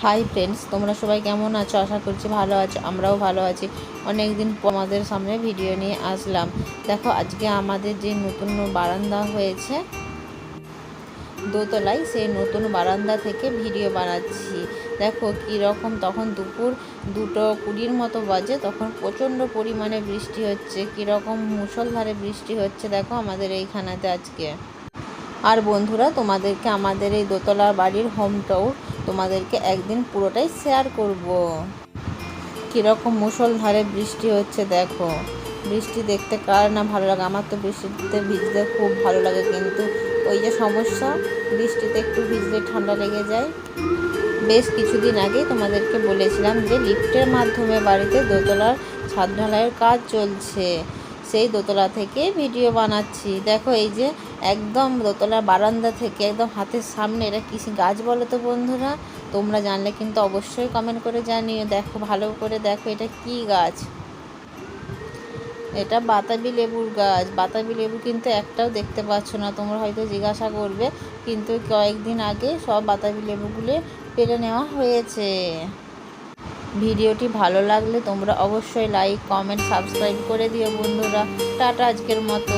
Hi friends, তোমরা সবাই কেমন আছো? আশা করছি ভালো আছো। আমরাও ভালো আছি। অনেক দিন পর আমাদের সামনে ভিডিও নিয়ে আসলাম। দেখো, আজকে আমাদের যে নতুন বারান্দা হয়েছে দোতলায়, সেই নতুন বারান্দা থেকে ভিডিও বানাচ্ছি। দেখো কীরকম, তখন দুপুর 2:20 মতো বাজে, তখন প্রচণ্ড পরিমাণে বৃষ্টি হচ্ছে। কীরকম মুষলধারে বৃষ্টি হচ্ছে দেখো আমাদের এইখানেতে আজকে। আর বন্ধুরা, তোমাদেরকে আমাদের এই দোতলা বাড়ির হোম ট্যুর তোমাদেরকে একদিন পুরোটাই শেয়ার করব। কীরকম মুষলধারে বৃষ্টি হচ্ছে দেখো। বৃষ্টি দেখতে কার না ভালো লাগে? আমার তো বৃষ্টিতে ভিজতে খুব ভালো লাগে, কিন্তু ওই যে সমস্যা, বৃষ্টিতে একটু ভিজলে ঠান্ডা লেগে যায়। বেশ কিছুদিন আগেই তোমাদেরকে বলেছিলাম যে লিফটের মাধ্যমে বাড়িতে দোতলার ছাদ ঢালাইয়ের কাজ চলছে। সেই দোতলা থেকে ভিডিও বানাচ্ছি। দেখো, এই যে একদম দোতলার বারান্দা থেকে একদম হাতের সামনে, এটা কী গাছ বলো তো বন্ধুরা? তোমরা জানলে কিন্তু অবশ্যই কমেন্ট করে জানিও। দেখো, ভালো করে দেখো, এটা কি গাছ? এটা বাতাবি লেবুর গাছ। বাতাবি লেবু কিন্তু একটাও দেখতে পাচ্ছ না। তোমরা হয়তো জিজ্ঞাসা করবে, কিন্তু কয়েকদিন আগে সব বাতাবি লেবুগুলো পেরে নেওয়া হয়েছে। ভিডিওটি ভালো লাগলে তোমরা অবশ্যই লাইক, কমেন্ট, সাবস্ক্রাইব করে দিও বন্ধুরা। টাটা আজকের মতো।